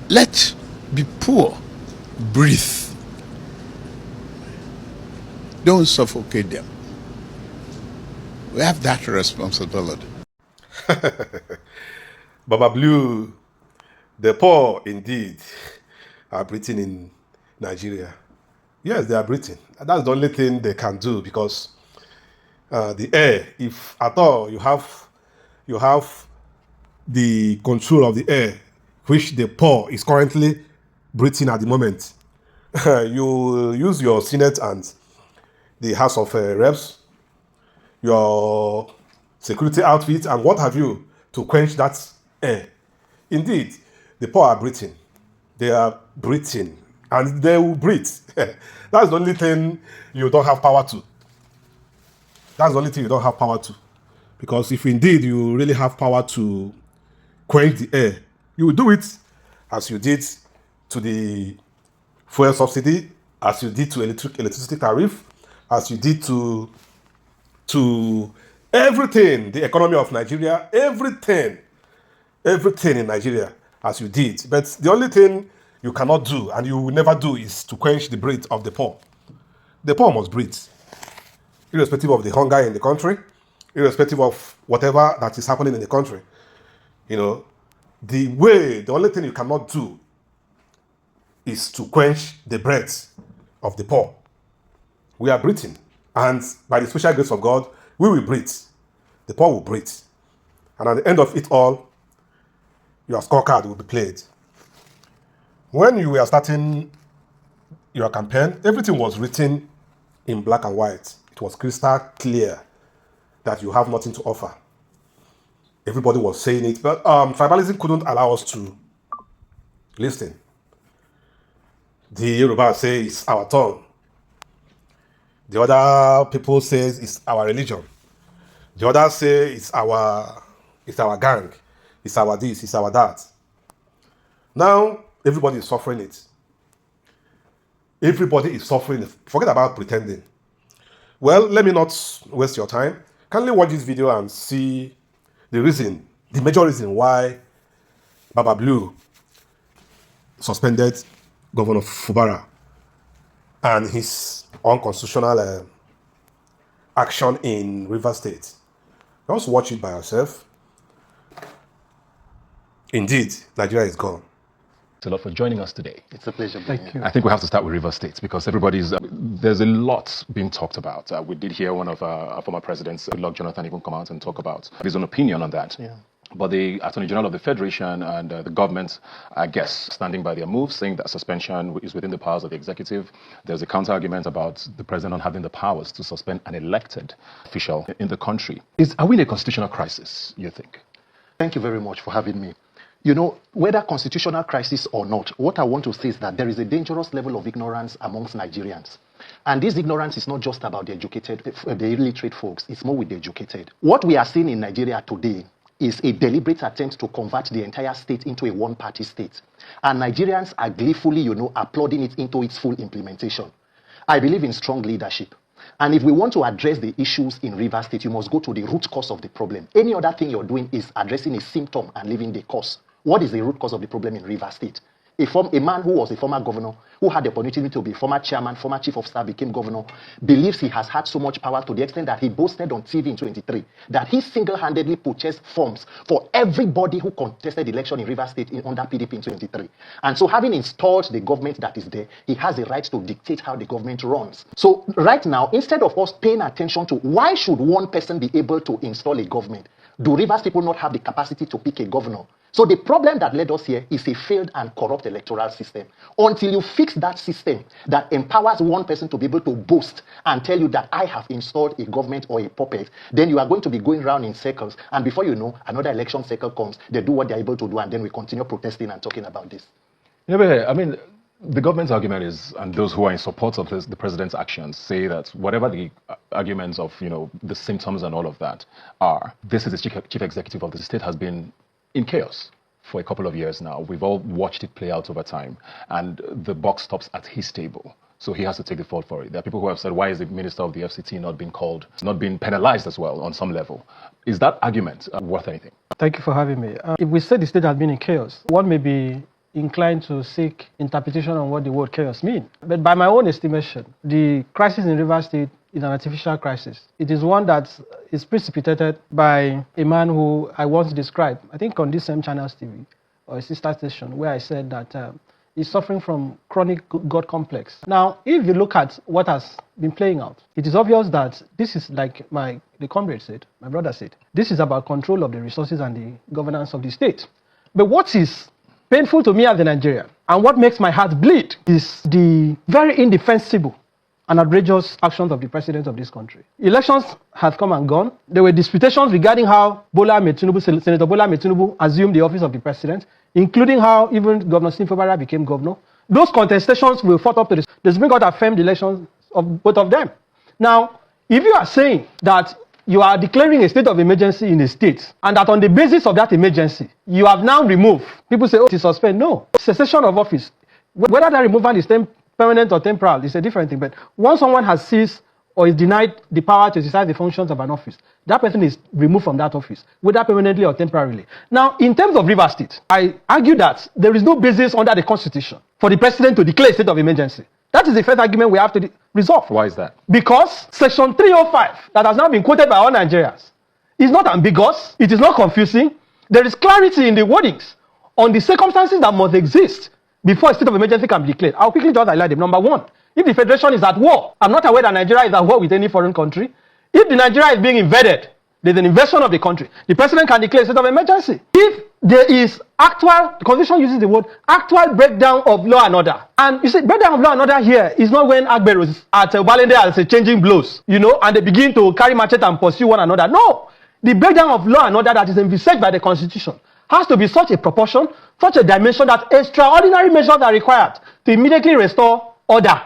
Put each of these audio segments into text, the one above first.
Let the poor breathe. Don't suffocate them. We have that responsibility. Baba Blue, the poor indeed are breathing in Nigeria. Yes, they are breathing. That's the only thing they can do, because the air, if at all you have the control of the air, which the poor is currently breathing at the moment, you use your Senate and the House of Reps, your security outfit, and what have you, to quench that air. Indeed, the poor are breathing. They are breathing, and they will breathe. That's the only thing you don't have power to. That's the only thing you don't have power to. Because if indeed you really have power to quench the air, you will do it as you did to the fuel subsidy, as you did to electricity tariff, as you did to everything, the economy of Nigeria, everything in Nigeria, as you did. But the only thing you cannot do, and you will never do, is to quench the breath of the poor. The poor must breathe, irrespective of the hunger in the country, irrespective of whatever that is happening in the country. You know, the only thing you cannot do is to quench the breath of the poor. We are breathing, and by the special grace of God, we will breathe. The poor will breathe. And at the end of it all, your scorecard will be played. When you were starting your campaign, everything was written in black and white. It was crystal clear that you have nothing to offer. Everybody was saying it, but tribalism couldn't allow us to listen. The Yoruba say it's our tongue. The other people say it's our religion. The others say it's our gang. It's our this, it's our that. Now, everybody is suffering it. Everybody is suffering it. Forget about pretending. Well, let me not waste your time. Kindly watch this video and see the major reason why Baba Blue suspended Governor Fubara and his unconstitutional action in Rivers State. Just watch it by yourself. Indeed, Nigeria is gone. Thanks a lot for joining us today. It's a pleasure. Thank you. I think we have to start with River State, because there's a lot being talked about. We did hear one of our former presidents, Goodluck Jonathan, even come out and talk about his own opinion on that. Yeah. But the Attorney General of the Federation and the government, I guess, standing by their moves, saying that suspension is within the powers of the executive. There's a counter-argument about the president not having the powers to suspend an elected official in the country. Are we in a constitutional crisis, you think? Thank you very much for having me. You know, whether constitutional crisis or not, what I want to say is that there is a dangerous level of ignorance amongst Nigerians. And this ignorance is not just about the educated, the illiterate folks. It's more with the educated. What we are seeing in Nigeria today is a deliberate attempt to convert the entire state into a one-party state. And Nigerians are gleefully, applauding it into its full implementation. I believe in strong leadership. And if we want to address the issues in Rivers State, you must go to the root cause of the problem. Any other thing you're doing is addressing a symptom and leaving the cause. What is the root cause of the problem in Rivers State? A man who was a former governor, who had the opportunity to be former chairman, former chief of staff, became governor, believes he has had so much power to the extent that he boasted on TV in 23 that he single-handedly purchased forms for everybody who contested the election in Rivers State under PDP in 23. And so, having installed the government that is there, he has the right to dictate how the government runs. So right now, instead of us paying attention to why should one person be able to install a government, do Rivers people not have the capacity to pick a governor? So the problem that led us here is a failed and corrupt electoral system. Until you fix that system that empowers one person to be able to boast and tell you that I have installed a government or a puppet, then you are going to be going around in circles. And before you know, another election cycle comes, they do what they're able to do, and then we continue protesting and talking about this. Yeah, but I mean, the government's argument is, and those who are in support of the president's actions say that whatever the arguments of, the symptoms and all of that are, this is the chief executive of the state has been in chaos for a couple of years now. We've all watched it play out over time, and the buck stops at his table. So he has to take the fault for it. There are people who have said, why is the minister of the FCT not being called, not being penalized as well on some level? Is that argument worth anything? Thank you for having me. If we say the state has been in chaos, one may be inclined to seek interpretation on what the word chaos means. But by my own estimation, the crisis in Rivers State is an artificial crisis. It is one that is precipitated by a man who I once described, I think on this same Channels TV, or a sister station, where I said that he's suffering from chronic God complex. Now, if you look at what has been playing out, it is obvious that this is like the comrade said, my brother said, this is about control of the resources and the governance of the state. But what is painful to me as a Nigerian, and what makes my heart bleed, is the very indefensible and outrageous actions of the president of this country. Elections have come and gone. There were disputations regarding how Senator Bola Ahmed Tinubu assumed the office of the president, including how even Governor Simfobara became governor. Those contestations were fought up to the Supreme Court affirmed the elections of both of them. Now, if you are saying that you are declaring a state of emergency in a state, and that on the basis of that emergency, you have now removed, people say, oh, to suspend. No. Cessation of office. Whether that removal is permanent or temporal is a different thing. But once someone has ceased or is denied the power to exercise the functions of an office, that person is removed from that office, whether permanently or temporarily. Now, in terms of Rivers State, I argue that there is no basis under the Constitution for the president to declare a state of emergency. That is the first argument we have to resolve. Why is that? Because Section 305, that has now been quoted by all Nigerians, is not ambiguous, it is not confusing. There is clarity in the wordings on the circumstances that must exist before a state of emergency can be declared. I'll quickly just highlight them. Number one, if the Federation is at war, I'm not aware that Nigeria is at war with any foreign country. If the Nigeria is being invaded, there's an invasion of the country, the president can declare a state of emergency. If there is the Constitution uses the word actual breakdown of law and order. And you see, breakdown of law and order here is not when Agberu is at Obalende as changing blows, and they begin to carry machete and pursue one another. No, the breakdown of law and order that is envisaged by the Constitution has to be such a proportion, such a dimension that extraordinary measures are required to immediately restore order.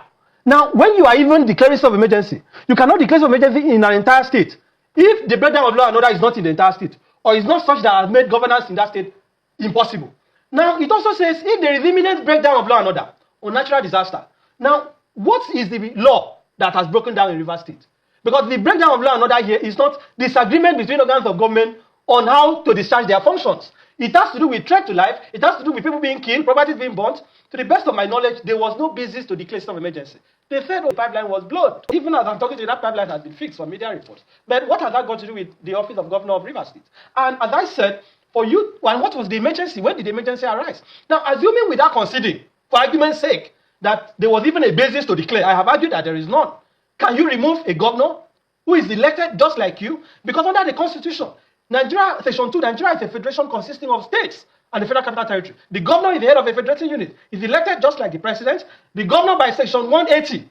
Now, when you are even declaring state of emergency, you cannot declare state of emergency in an entire state if the breakdown of law and order is not in the entire state, or is not such that has made governance in that state impossible. Now, it also says if there is imminent breakdown of law and order or natural disaster. Now, what is the law that has broken down in Rivers State? Because the breakdown of law and order here is not disagreement between organs of government on how to discharge their functions. It has to do with threat to life. It has to do with people being killed, property being burnt. To the best of my knowledge, there was no basis to declare state of emergency. They said the pipeline was blown. Even as I'm talking to you, that pipeline has been fixed from media reports. But what has that got to do with the office of governor of Rivers State? And as I said, for you, and what was the emergency? When did the emergency arise? Now, assuming without conceding, for argument's sake, that there was even a basis to declare, I have argued that there is none. Can you remove a governor who is elected just like you? Because under the Constitution, Nigeria, Section 2, Nigeria is a federation consisting of states and the Federal Capital Territory. The governor is the head of a federating unit. Is elected just like the president. The governor by Section 180,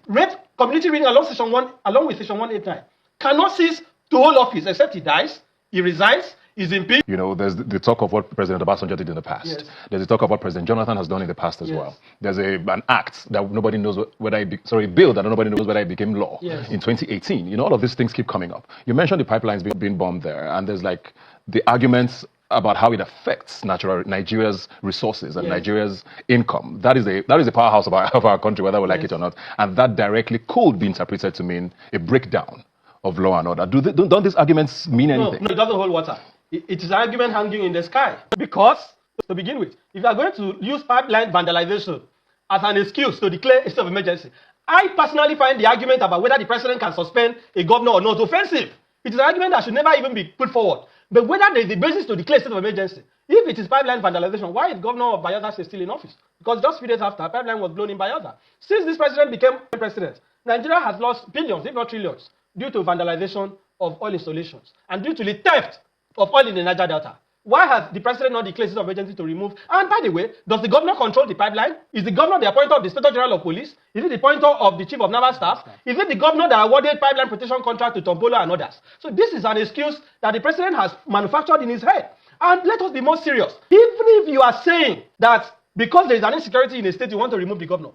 community reading along with Section 189, cannot cease to hold office except he dies, he resigns, is impeached. There's the talk of what President Obasanjo did in the past. Yes. There's the talk of what President Jonathan has done in the past as well. There's an act that nobody knows whether a bill that nobody knows whether it became law in 2018. All of these things keep coming up. You mentioned the pipelines being bombed there, and there's like the arguments about how it affects Nigeria's resources and Nigeria's income. That is a powerhouse of our country, whether we like it or not, and that directly could be interpreted to mean a breakdown of law and order. Don't these arguments mean anything? No, it doesn't hold water. It is an argument hanging in the sky. Because, to begin with, if you are going to use pipeline vandalization as an excuse to declare a state of emergency, I personally find the argument about whether the president can suspend a governor or not offensive. It is an argument that should never even be put forward. But whether there is a basis to declare a state of emergency, if it is pipeline vandalization, why is governor of Bayelsa State still in office? Because just 3 days after, a pipeline was blown in Bayelsa. Since this president became president, Nigeria has lost billions, if not trillions, due to vandalization of oil installations and due to the theft of oil in the Niger Delta. Why has the president not declared a state of emergency to remove? And by the way, does the governor control the pipeline? Is the governor the appointer of the Inspector General of Police? Is it the appointer of the Chief of Naval Staff? Is it the governor that awarded pipeline protection contract to Tombolo and others? So this is an excuse that the president has manufactured in his head. And let us be more serious. Even if you are saying that because there is an insecurity in a state, you want to remove the governor.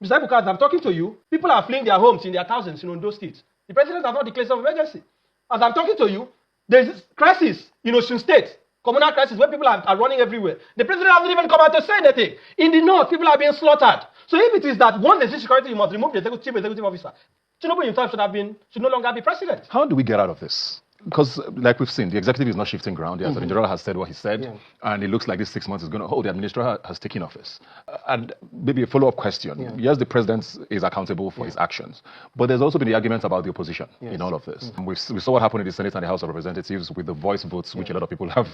Mr. Ebuka, as I'm talking to you, people are fleeing their homes in their thousands in those states. The president has not declared a state of emergency. As I'm talking to you, there is crisis in Osun State, communal crisis where people are running everywhere. The president hasn't even come out to say anything. In the north, people are being slaughtered. So if it is that once there's insecurity, you must remove the chief executive officer, Tinubu himself should no longer be president. How do we get out of this? Because, like we've seen, the executive is not shifting ground. The Attorney General has said what he said, and it looks like this 6 months is going to hold. The administrator has taken office. And maybe a follow-up question. Yes, the president is accountable for his actions, but there's also been the argument about the opposition in all of this. We saw what happened in the Senate and the House of Representatives with the voice votes, which a lot of people have,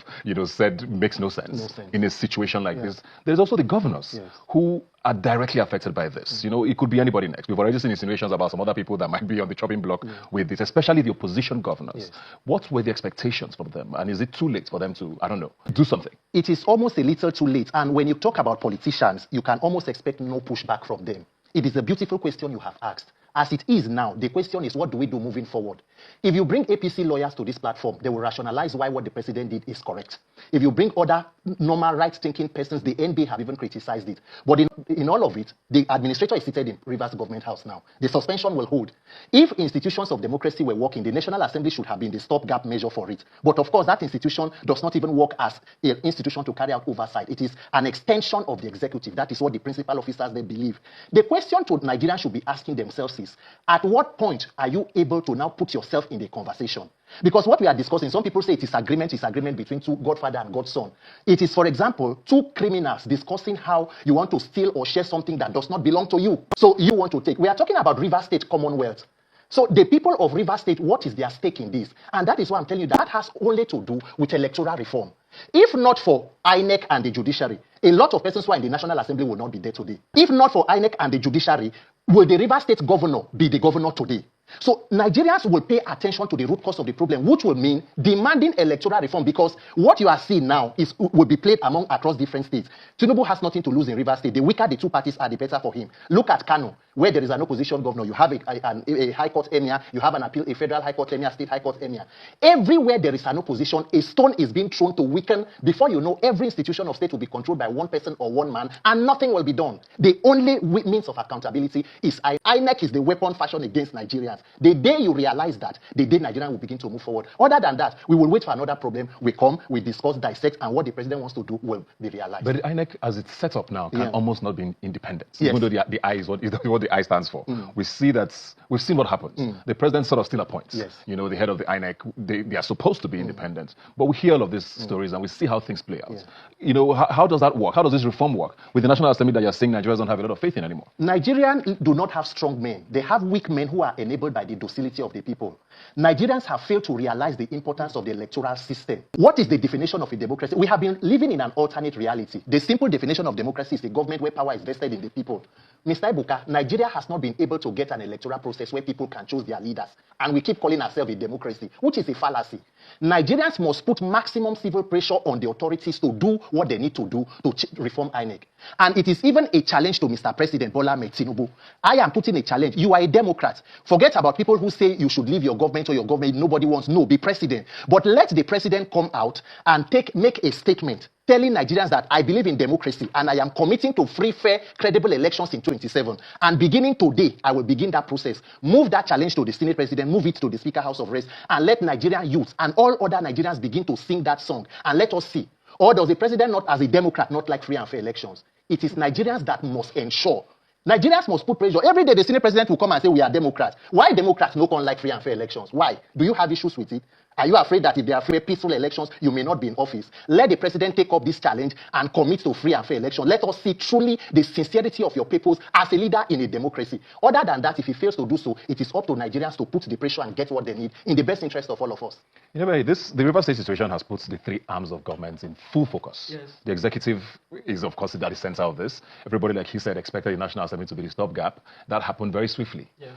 said makes no sense in a situation like this. There's also the governors who are directly affected by this. It could be anybody next. We've already seen insinuations about some other people that might be on the chopping block with this, especially the opposition governors. What were the expectations from them? And is it too late for them to, I don't know, do something? It is almost a little too late. And when you talk about politicians, you can almost expect no pushback from them. It is a beautiful question you have asked. As it is now, the question is, what do we do moving forward? If you bring APC lawyers to this platform, they will rationalize why what the president did is correct. If you bring other normal right-thinking persons, the NB have even criticized it. But in all of it, the administrator is seated in Rivers Government House now. The suspension will hold. If institutions of democracy were working, the National Assembly should have been the stopgap measure for it. But of course, that institution does not even work as an institution to carry out oversight. It is an extension of the executive. That is what the principal officers, they believe. The question to Nigerians should be asking themselves is, at what point are you able to now put yourself in the conversation? Because what we are discussing, some people say it is agreement between two godfather and godson. It is, for example, two criminals discussing how you want to steal or share something that does not belong to you. So you want to take. We are talking about River State Commonwealth. So the people of River State, what is their stake in this? And that is why I'm telling you that has only to do with electoral reform. If not for INEC and the judiciary, a lot of persons who are in the National Assembly will not be there today. If not for INEC and the judiciary, will the River State governor be the governor today? So Nigerians will pay attention to the root cause of the problem, which will mean demanding electoral reform, because what you are seeing now will be played across different states. Tinubu has nothing to lose in River State. The weaker the two parties are, the better for him. Look at Kano, where there is an opposition governor. You have a high court emir, you have a federal high court emir, state high court emir. Everywhere there is an opposition, a stone is being thrown to weaken. Before you know, every institution of state will be controlled by one person or one man, and nothing will be done. The only means of accountability is INEC is the weapon fashioned against Nigerians. The day you realize that, the day Nigeria will begin to move forward. Other than that, we will wait for another problem. We come, we discuss, dissect, and what the president wants to do will be realized. But the INEC, as it's set up now, can almost not be independent. Even though the I is what the I stands for. We've seen what happens. The president sort of still appoints. The head of the INEC, they are supposed to be independent. But we hear all of these stories and we see how things play out. How does that work? How does this reform work with the National Assembly that you're saying Nigerians don't have a lot of faith in anymore? Nigerians do not have strong men. They have weak men who are enabled by the docility of the people. Nigerians have failed to realize the importance of the electoral system. What is the definition of a democracy? We have been living in an alternate reality. The simple definition of democracy is a government where power is vested in the people. Mr. Ibuka, Nigeria has not been able to get an electoral process where people can choose their leaders. And we keep calling ourselves a democracy, which is a fallacy. Nigerians must put maximum civil pressure on the authorities to do what they need to do to reform INEC. And it is even a challenge to Mr. President Bola Ahmed Tinubu. I am putting a challenge. You are a Democrat. Forget about people who say you should leave your government or your government nobody wants. No, be president. But let the president come out and make a statement telling Nigerians that I believe in democracy and I am committing to free, fair, credible elections in 2027. And beginning today, I will begin that process. Move that challenge to the Senate President, move it to the Speaker House of Reps, and let Nigerian youth and all other Nigerians begin to sing that song. And let us see. Or does the president not, as a Democrat, not like free and fair elections? It is Nigerians that must ensure. Nigerians must put pressure. Every day the Senate President will come and say we are Democrats. Why Democrats no come like free and fair elections? Why? Do you have issues with it? Are you afraid that if there are free, peaceful elections, you may not be in office? Let the president take up this challenge and commit to free and fair elections. Let us see truly the sincerity of your peoples as a leader in a democracy. Other than that, if he fails to do so, it is up to Nigerians to put the pressure and get what they need in the best interest of all of us. The River State situation has put the three arms of government in full focus. Yes. The executive is, of course, at the center of this. Everybody, like he said, expected the National Assembly to be the stopgap. That happened very swiftly. Yes.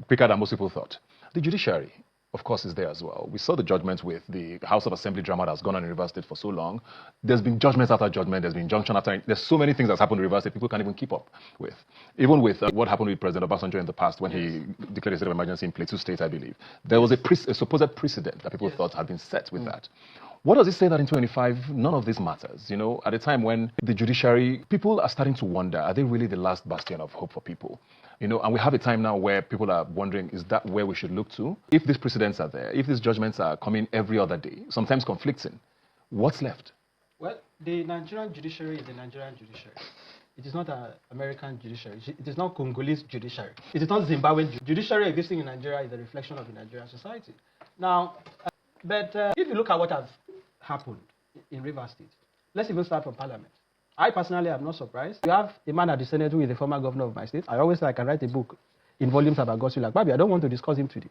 Quicker than most people thought. The judiciary, of course, is there as well. We saw the judgment with the House of Assembly drama that's gone on in Rivers State for so long. There's been judgment after judgment. There's been injunction after. There's so many things that's happened in Rivers State people can't even keep up with. Even with what happened with President Obasanjo in the past when he declared a state of emergency in Plateau State, I believe. There was a supposed precedent that people thought had been set with that. What does it say that in 2025, none of this matters? At a time when the judiciary, people are starting to wonder, are they really the last bastion of hope for people? And we have a time now where people are wondering, is that where we should look to? If these precedents are there, if these judgments are coming every other day, sometimes conflicting, what's left? Well, the Nigerian judiciary is the Nigerian judiciary. It is not an American judiciary. It is not Congolese judiciary. It is not Zimbabwean judiciary existing in Nigeria is a reflection of the Nigerian society. Now, But if you look at what has happened in Rivers State, let's even start from Parliament. I personally am not surprised. You have a man at the Senate who is the former governor of my state. I always say I can write a book in volumes about Godswill Akpabio. I don't want to discuss him today.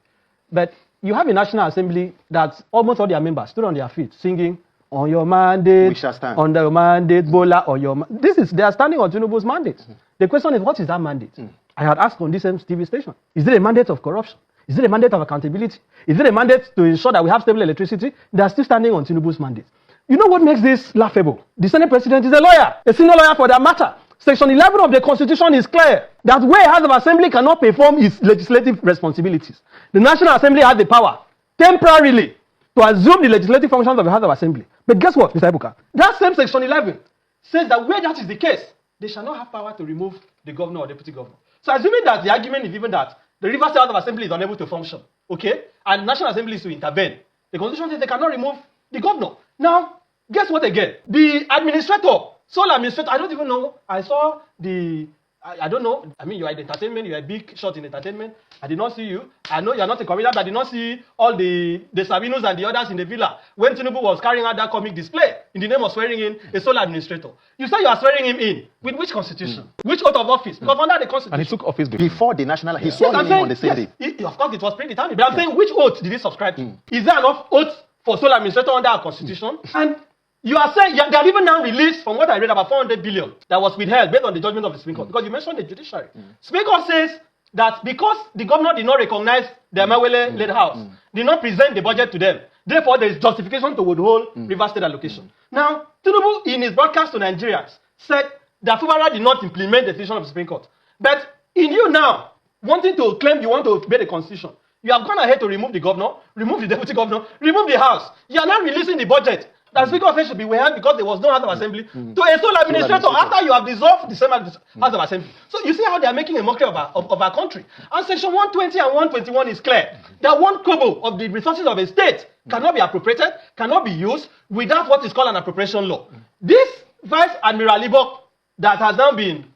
But you have a National Assembly that almost all their members stood on their feet singing, on your mandate, we shall stand. on the mandate, Bola, on your they are standing on Tinubu's mandate. The question is, what is that mandate? I had asked on this same TV station, is it a mandate of corruption? Is it a mandate of accountability? Is it a mandate to ensure that we have stable electricity? They are still standing on Tinubu's mandate. You know what makes this laughable? The Senate President is a lawyer, a senior lawyer for that matter. Section 11 of the Constitution is clear that where House of Assembly cannot perform its legislative responsibilities, the National Assembly has the power temporarily to assume the legislative functions of the House of Assembly. But guess what, Mr. Ebuka? That same Section 11 says that where that is the case, they shall not have power to remove the governor or deputy governor. So assuming that the argument is even that the Rivers State House of Assembly is unable to function, okay, and National Assembly is to intervene, the Constitution says they cannot remove the governor. Now, guess what again? The administrator, sole administrator, I don't even know. I saw the, I don't know. I mean, you are in entertainment, you are a big shot in entertainment. I did not see you. I know you are not a comedian, but I did not see all the Sabinos and the others in the villa when Tinubu was carrying out that comic display in the name of swearing in a sole administrator. You say you are swearing him in. With which constitution? Which oath of office? Because under the constitution. And he took office Before the national, he swore in on the same day. Of course, it was predetermined. But I'm saying, which oath did he subscribe to? Is there enough oath for sole administrator under our constitution? And you are saying they have even now released, from what I read, about 400 billion that was withheld based on the judgment of the Supreme Court. Because you mentioned the judiciary. Supreme Court says that because the governor did not recognize the Amawele-led house, did not present the budget to them, therefore there is justification to withhold Rivers State allocation. Now, Tinubu, in his broadcast to Nigerians, said that Fubara did not implement the decision of the Supreme Court. But in you now, wanting to claim you want to obey the constitution, you have gone ahead to remove the governor, remove the deputy governor, remove the house. You are now releasing the budget that Speaker said should be withheld because there was no House of Assembly to a sole administrator after you have dissolved the same House of Assembly. So you see how they are making a mockery of our country. And Section 120 and 121 is clear that one kobo of the resources of a state cannot be appropriated, cannot be used without what is called an appropriation law. This Vice Admiral Libok that has now been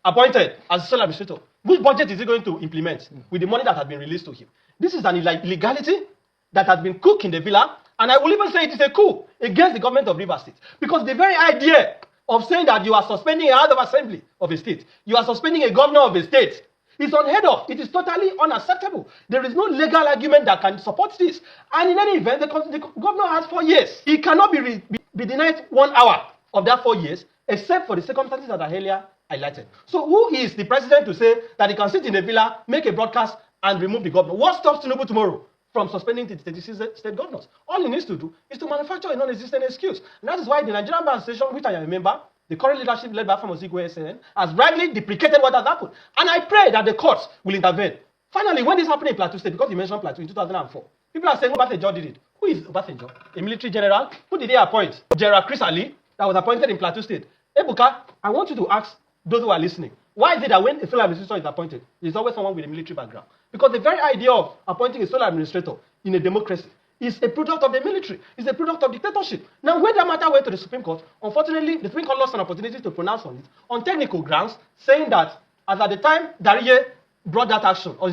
appointed as sole administrator, which budget is he going to implement with the money that has been released to him? This is an illegality that has been cooked in the villa, and I will even say it is a coup against the government of Rivers State. Because the very idea of saying that you are suspending a House of Assembly of a state, you are suspending a governor of a state, is unheard of. It is totally unacceptable. There is no legal argument that can support this. And in any event, the governor has 4 years. He cannot be denied 1 hour of that 4 years, except for the circumstances that are earlier highlighted. So who is the president to say that he can sit in a villa, make a broadcast, and remove the governor? What stops Tinubu tomorrow from suspending the 36 state governors? All he needs to do is to manufacture a non-existent excuse. And that is why the Nigerian Bar Association, which I am a member, the current leadership led by Famozigwe SN, has rightly deprecated what has happened. And I pray that the courts will intervene. Finally, when this happened in Plateau State, because you mentioned Plateau in 2004, people are saying Obasanjo did it. Who is Obasanjo? A military general? Who did they appoint? General Chris Ali, that was appointed in Plateau State. Ebuka, I want you to ask those who are listening, why is it that when a sole administrator is appointed, there's always someone with a military background? Because the very idea of appointing a sole administrator in a democracy is a product of the military. It's a product of dictatorship. Now, when that matter went to the Supreme Court, unfortunately, the Supreme Court lost an opportunity to pronounce on it on technical grounds, saying that as at the time Dariye brought that action, or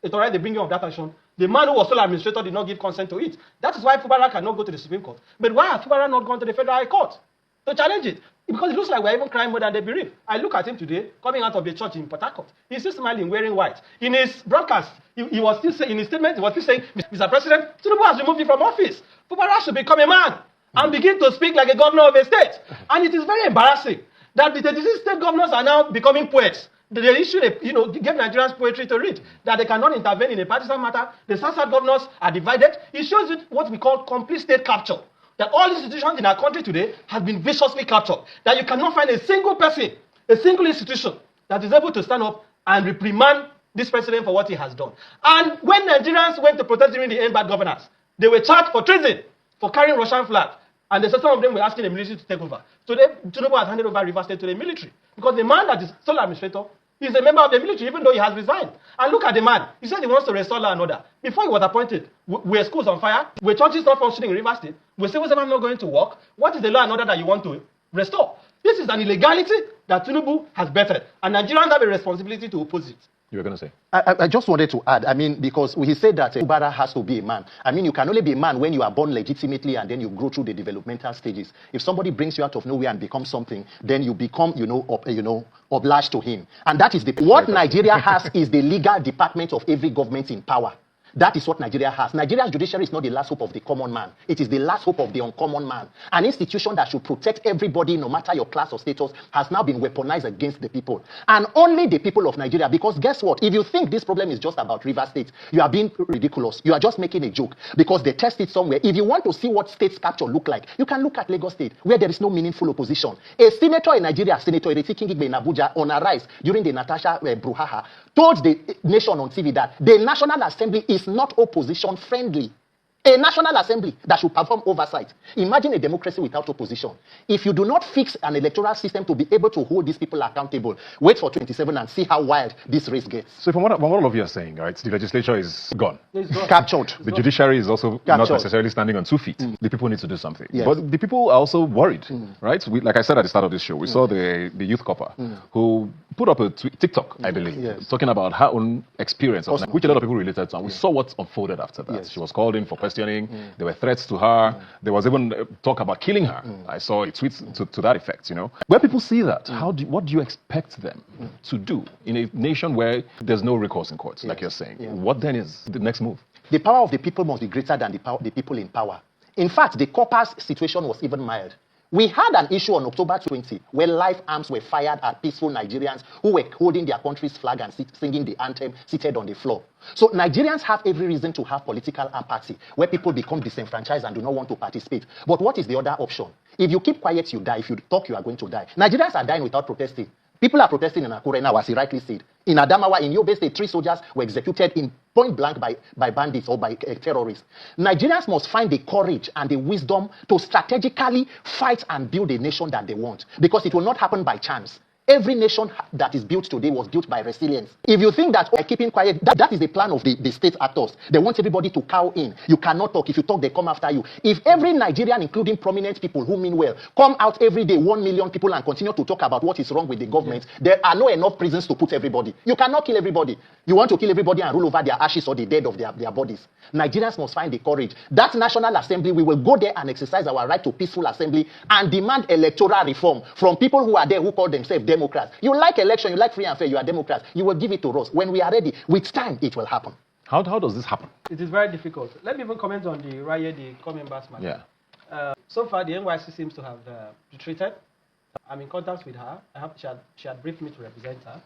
authorized the bringing of that action, the man who was sole administrator did not give consent to it. That is why Fubara cannot go to the Supreme Court. But why has Fubara not gone to the Federal High Court to challenge it? Because it looks like we're even crying more than they believe. I look at him today, coming out of the church in Port Harcourt. He's still smiling, wearing white. In his broadcast, he was still saying, in his statement, he was still saying, Mr. President, Tinubu has removed you from office. Fubara should become a man and begin to speak like a governor of a state. And it is very embarrassing that the 36 state governors are now becoming poets. They issued gave Nigerians poetry to read, that they cannot intervene in a partisan matter. The South governors are divided. It shows you what we call complete state capture. That all institutions in our country today have been viciously captured. That you cannot find a single person, a single institution that is able to stand up and reprimand this president for what he has done. And when Nigerians went to protest during the End Bad Governance, they were charged for treason, for carrying Russian flag. And some of them were asking the military to take over. Today, Tinubu has handed over Rivers State to the military. Because the man that is sole administrator is a member of the military, even though he has resigned. And look at the man. He said he wants to restore law and order. Before he was appointed, were schools on fire? Were churches not functioning in Rivers State? Were civil servants not going to work? What is the law and order that you want to restore? This is an illegality that Tinubu has bettered. And Nigerians have a responsibility to oppose it. You were going to say? I just wanted to add, I mean, because he said that Ubara has to be a man. I mean, you can only be a man when you are born legitimately and then you grow through the developmental stages. If somebody brings you out of nowhere and become something, then you become, obliged to him. And that is what Nigeria has is the legal department of every government in power. That is what Nigeria has. Nigeria's judiciary is not the last hope of the common man. It is the last hope of the uncommon man. An institution that should protect everybody, no matter your class or status, has now been weaponized against the people. And only the people of Nigeria, because guess what? If you think this problem is just about River State, you are being ridiculous. You are just making a joke because they test it somewhere. If you want to see what state capture look like, you can look at Lagos State, where there is no meaningful opposition. A senator in Nigeria, Senator Ereti Kingigbe in Abuja, on a rise during the Natasha Bruhaha, told the nation on TV that the National Assembly is not opposition friendly. A National Assembly that should perform oversight. Imagine a democracy without opposition. If you do not fix an electoral system to be able to hold these people accountable, wait for 27 and see how wild this race gets. So from what all of you are saying, right, the legislature is gone. Captured. The judiciary is also not necessarily standing on 2 feet. The people need to do something. Yes. But the people are also worried, right? Like I said at the start of this show, we saw the youth copper who put up a TikTok, I believe, talking about her own experience, which a lot of people related to. And we saw what unfolded after that. She was called in for questioning. There were threats to her. There was even talk about killing her. I saw a tweet to that effect, Where people see that, what do you expect them to do in a nation where there's no recourse in courts, like you're saying? What then is the next move? The power of the people must be greater than the people in power. In fact, the coppers' situation was even mild. We had an issue on October 20 where live arms were fired at peaceful Nigerians who were holding their country's flag and singing the anthem seated on the floor. So Nigerians have every reason to have political apathy, where people become disenfranchised and do not want to participate. But what is the other option? If you keep quiet, you die. If you talk, you are going to die. Nigerians are dying without protesting. People are protesting in Akure now, as he rightly said. In Adamawa, in Yobe State, 3 soldiers were executed in point blank by bandits or by terrorists. Nigerians must find the courage and the wisdom to strategically fight and build a nation that they want, because it will not happen by chance. Every nation that is built today was built by resilience. If you think that by keeping quiet, that is the plan of the state actors. They want everybody to cow in. You cannot talk. If you talk, they come after you. If every Nigerian, including prominent people who mean well, come out every day, 1 million people, and continue to talk about what is wrong with the government, there are not enough prisons to put everybody. You cannot kill everybody. You want to kill everybody and rule over their ashes or the dead of their bodies. Nigerians must find the courage. That National Assembly, we will go there and exercise our right to peaceful assembly and demand electoral reform from people who are there who call themselves Democrats. You like election, you like free and fair, you are Democrats. You will give it to us. When we are ready, with time, it will happen. How does this happen? It is very difficult. Let me even comment on the riot, the coming back matter. Yeah. So far, the NYC seems to have retreated. I'm in contact with her. She had briefed me to represent her.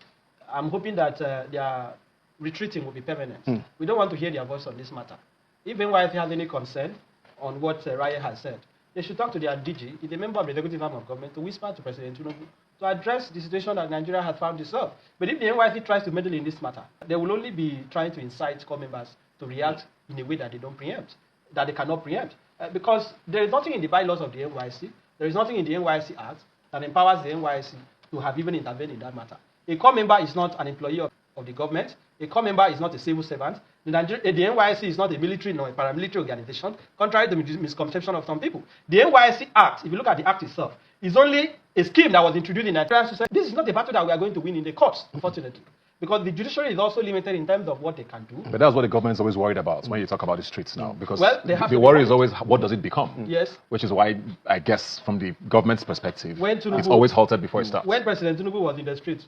I'm hoping that their retreating will be permanent. We don't want to hear their voice on this matter. If NYC has any concern on what Raya has said, they should talk to their DG, the member of the executive arm of government, to whisper to President Tinubu to address the situation that Nigeria has found itself. But if the NYC tries to meddle in this matter, they will only be trying to incite core members to react in a way that they don't preempt, that they cannot preempt. Because there is nothing in the bylaws of the NYC, there is nothing in the NYC Act that empowers the NYC to have even intervened in that matter. A core member is not an employee of the government. A core member is not a civil servant. The NYC is not a military nor a paramilitary organization, contrary to the misconception of some people. The NYC Act, if you look at the Act itself, is only a scheme that was introduced in Nigeria. This is not a battle that we are going to win in the courts, unfortunately. Because the judiciary is also limited in terms of what they can do. But that's what the government is always worried about when you talk about the streets now. Because the worry is always, what does it become? Yes. Which is why, I guess, from the government's perspective, Tinubu, it's always halted before it starts. When President Tinubu was in the streets,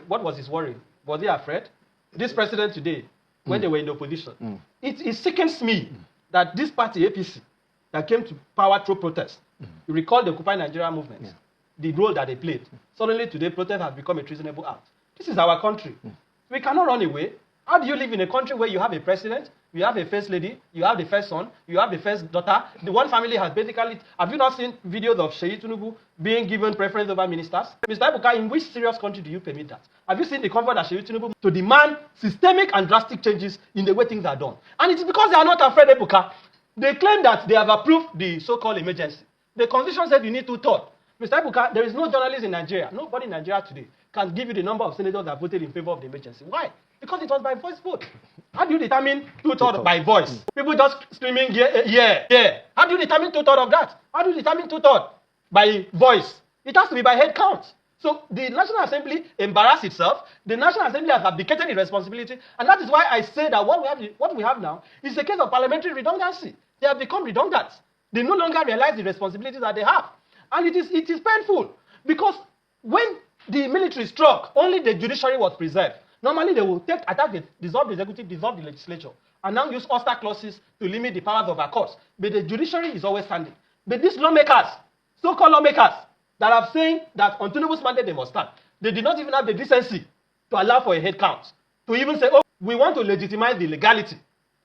what was his worry? Was he afraid? This president today, when they were in the opposition, it sickens me that this party, APC, that came to power through protest, you recall the Occupy Nigeria movement, the role that they played. Suddenly today, protest has become a treasonable act. This is our country. We cannot run away. How do you live in a country where you have a president, you have a first lady, you have the first son, you have the first daughter? The one family has basically... Have you not seen videos of Seyi Tinubu being given preference over ministers? Mr. Ebuka, in which serious country do you permit that? Have you seen the comfort that Seyi Tinubu to demand systemic and drastic changes in the way things are done? And it is because they are not afraid, Ebuka. They claim that they have approved the so-called emergency. The constitution said you need 2/3. Mr. Ebuka, there is no journalist in Nigeria, nobody in Nigeria today can give you the number of senators that voted in favor of the emergency. Why? Because it was by voice vote. How do you determine 2/3 by voice? People just screaming, yeah. How do you determine 2/3 of that? How do you determine 2/3 by voice? It has to be by head count. So the National Assembly embarrassed itself. The National Assembly has abdicated its responsibility, and that is why I say that what we have now is a case of parliamentary redundancy. They have become redundant. They no longer realize the responsibilities that they have, and it is painful because when the military struck, only the judiciary was preserved. Normally, they will dissolve the executive, dissolve the legislature, and now use austere clauses to limit the powers of our courts. But the judiciary is always standing. But these lawmakers, so-called lawmakers, that are saying that on Tinubu's mandate they must stand, they did not even have the decency to allow for a head count, to even say, oh, we want to legitimize the legality.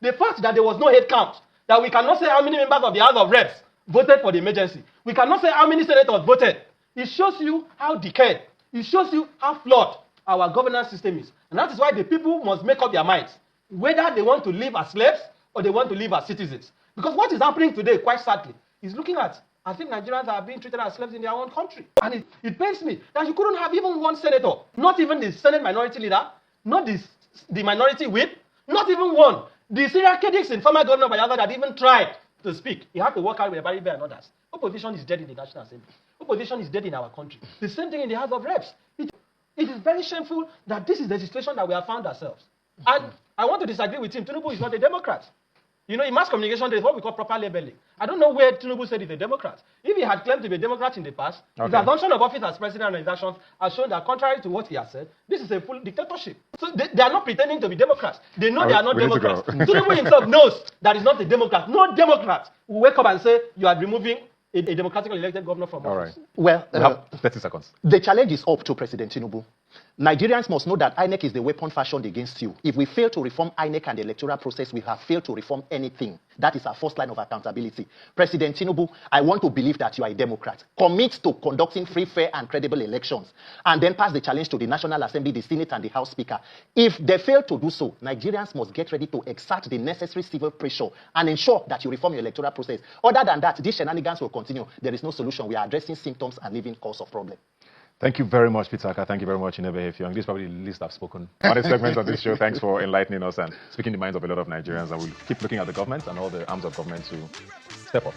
The fact that there was no head count, that we cannot say how many members of the House of Reps voted for the emergency, we cannot say how many senators voted, it shows you how decayed, it shows you how flawed our governance system is. And that is why the people must make up their minds whether they want to live as slaves or they want to live as citizens. Because what is happening today, quite sadly, is looking at, I think Nigerians are being treated as slaves in their own country. And it pains me that you couldn't have even one senator, not even the Senate minority leader, not the minority whip, not even one. The serial critics in former Governor Bayelsa that even tried to speak. He had to work out with Baribe and others. Opposition is dead in the National Assembly. Opposition is dead in our country. The same thing in the House of Reps. It is very shameful that this is the situation that we have found ourselves. And I want to disagree with him. Tinubu is not a Democrat. You know, in mass communication, there's what we call proper labeling. I don't know where Tinubu said he's a Democrat. If he had claimed to be a Democrat in the past, his assumption of office as president and his actions have shown that, contrary to what he has said, this is a full dictatorship. So they are not pretending to be Democrats. They know they are not Democrats. Tinubu himself knows that he's not a Democrat. No Democrat will wake up and say, you are removing a democratically elected governor from office. Well, Well, we have 30 seconds. the challenge is up to President Tinubu. Nigerians must know that INEC is the weapon fashioned against you. If we fail to reform INEC and the electoral process, we have failed to reform anything. That is our first line of accountability. President Tinubu, I want to believe that you are a Democrat. Commit to conducting free, fair, and credible elections, and then pass the challenge to the National Assembly, the Senate, and the House Speaker. If they fail to do so, Nigerians must get ready to exert the necessary civil pressure and ensure that you reform your electoral process. Other than that, these shenanigans will continue. There is no solution. We are addressing symptoms and leaving cause of problem. Thank you very much, Peter Aka. Thank you very much, Inebe Heffiong. This is probably the least I've spoken on a segment of this show. Thanks for enlightening us and speaking the minds of a lot of Nigerians. And we'll keep looking at the government and all the arms of government to step up.